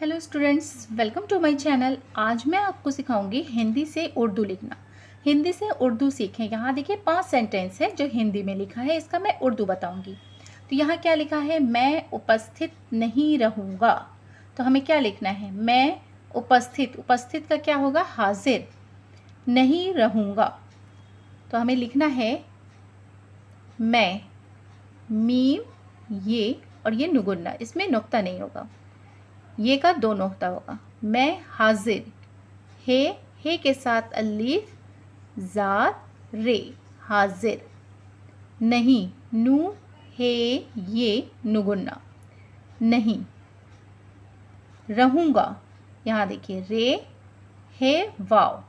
Hello students, welcome to my channel. आज मैं आपको सिखाऊंगी हिंदी से उर्दू लिखना। हिंदी से उर्दू सीखें। यहाँ देखिए 5 सेंटेंस है जो हिंदी में लिखा है, इसका मैं उर्दू बताऊंगी। तो यहाँ क्या लिखा है, मैं उपस्थित नहीं रहूँगा। तो हमें क्या लिखना है, मैं उपस्थित, उपस्थित का क्या होगा, हाजिर, नहीं रहूँगा। तो हमें लिखना है मैं, मीम ये और ये नुगुन्ना, इसमें नुक्ता नहीं होगा, ये का 2 नुक्ता होगा। मैं हाजिर, हे के साथ अलीफ जार रे, हाजिर। नहीं, नू हे ये नुगुन्ना, नहीं। रहूँगा, यहाँ देखिए रे हे वाव,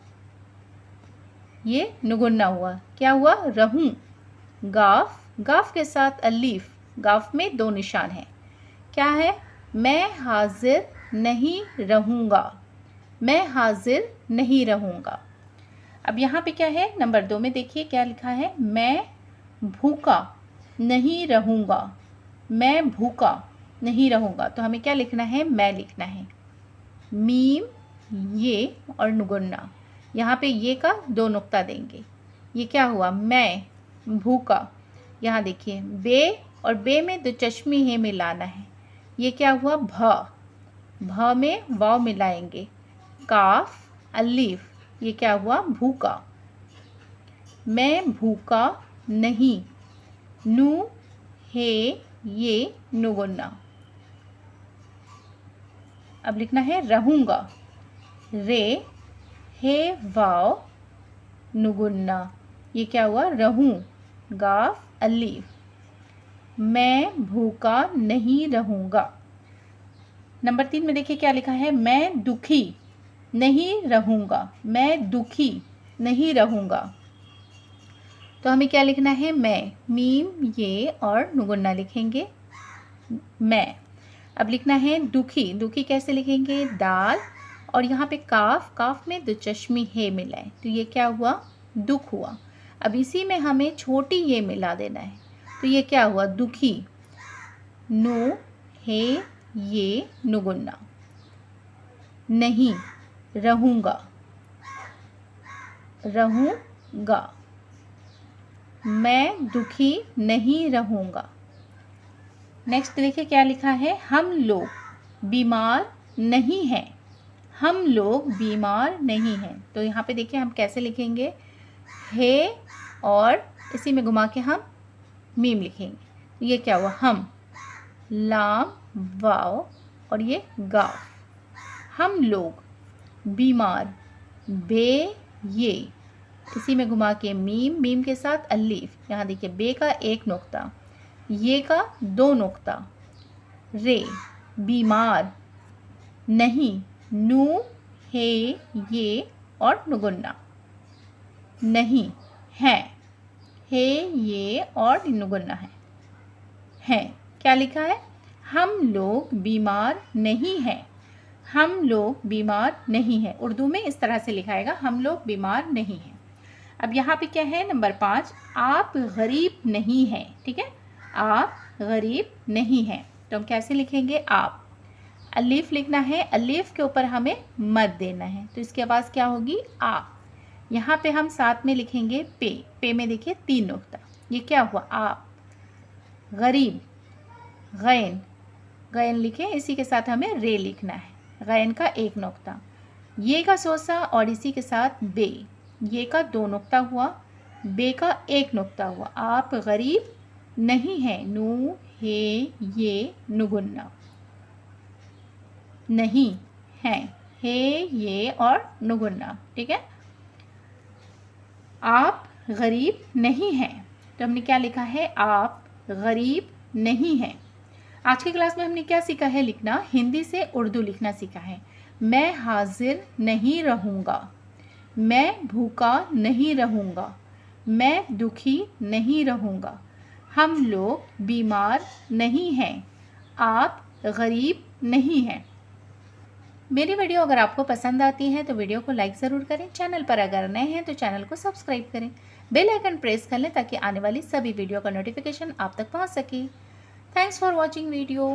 ये नुगुन्ना हुआ, क्या हुआ, रहूँ। गाफ, गाफ के साथ अलीफ, गाफ में 2 निशान हैं, क्या है, मैं हाजिर नहीं रहूँगा, मैं हाजिर नहीं रहूँगा। अब यहाँ पे क्या है, नंबर 2 में देखिए क्या लिखा है, मैं भूखा नहीं रहूँगा, मैं भूखा नहीं रहूँगा। तो हमें क्या लिखना है, मैं लिखना है, मीम ये और नुगुन्ना, यहाँ पे ये का 2 नुक्ता देंगे, ये क्या हुआ, मैं भूखा। यहाँ देखिए बे और बे में 2 चश्मी है मिलाना है, ये क्या हुआ, भ में वाव मिलाएंगे, काफ अलीफ, ये क्या हुआ, भूखा। मैं भूखा नहीं, नू हे ये नुगुन्ना। अब लिखना है रहूँगा, रे हे वाव नुगुन्ना, ये क्या हुआ, रहूँ, गाफ अलीफ। मैं भूखा नहीं रहूँगा। नंबर 3 में देखिए क्या लिखा है, मैं दुखी नहीं रहूँगा, मैं दुखी नहीं रहूँगा। तो हमें क्या लिखना है, मैं, मीम ये और नुगुन्ना लिखेंगे, मैं। अब लिखना है दुखी, दुखी कैसे लिखेंगे, दाल और यहाँ पे काफ, काफ में 2 चश्मी है मिलाए, तो ये क्या हुआ, दुख हुआ। अब इसी में हमें छोटी ये मिला देना है, तो ये क्या हुआ, दुखी, नो हे ये नुगुन्ना। नहीं, रहूँगा, रहूँगा। मैं दुखी नहीं रहूँगा। नेक्स्ट देखिए क्या लिखा है, हम लोग बीमार नहीं हैं, हम लोग बीमार नहीं हैं। तो यहाँ पे देखिए हम कैसे लिखेंगे, हे और इसी में घुमा के हम मीम लिखेंगे, तो ये क्या हुआ, हम, लाम वाव और ये गाव, हम लोग बीमार, बे ये, इसी में घुमा के मीम, मीम के साथ अलीफ, यहाँ देखिए बे का 1 नुक्ता, ये का 2 नुक्ता, रे बीमार, नहीं, नू हे ये और नुगुन्ना, नहीं, है, हे ये और नुगुन्ना है। क्या लिखा है, हम लोग बीमार नहीं हैं, हम लोग बीमार नहीं हैं। उर्दू में इस तरह से लिखाएगा, हम लोग बीमार नहीं हैं। अब यहाँ पे क्या है, नंबर 5, आप गरीब नहीं हैं, ठीक है, आप गरीब नहीं हैं। तो हम कैसे लिखेंगे, आप, अलीफ लिखना है, अलीफ के ऊपर हमें मद देना है, तो इसकी आवाज़ क्या होगी, आ। यहाँ पे हम साथ में लिखेंगे पे, पे में देखिए 3 नुक्ता, ये क्या हुआ, आप। गरीब, गैन, गैन लिखें, इसी के साथ हमें रे लिखना है, गैन का 1 नुक्ता, ये का सोसा और इसी के साथ बे, ये का 2 नुक्ता हुआ, बे का 1 नुक्ता हुआ। आप गरीब नहीं हैं, नू हे ये नुगुन्ना, नहीं हैं, हे ये और नुगुन्ना, ठीक है। आप गरीब नहीं हैं, तो हमने क्या लिखा है, आप गरीब नहीं हैं। आज की क्लास में हमने क्या सीखा है लिखना, हिंदी से उर्दू लिखना सीखा है। मैं हाजिर नहीं रहूँगा, मैं भूखा नहीं रहूँगा, मैं दुखी नहीं रहूँगा, हम लोग बीमार नहीं हैं, आप गरीब नहीं हैं। मेरी वीडियो अगर आपको पसंद आती है तो वीडियो को लाइक ज़रूर करें। चैनल पर अगर नए हैं तो चैनल को सब्सक्राइब करें, बेल आइकन प्रेस कर लें ताकि आने वाली सभी वीडियो का नोटिफिकेशन आप तक पहुंच सके। Thanks for watching video.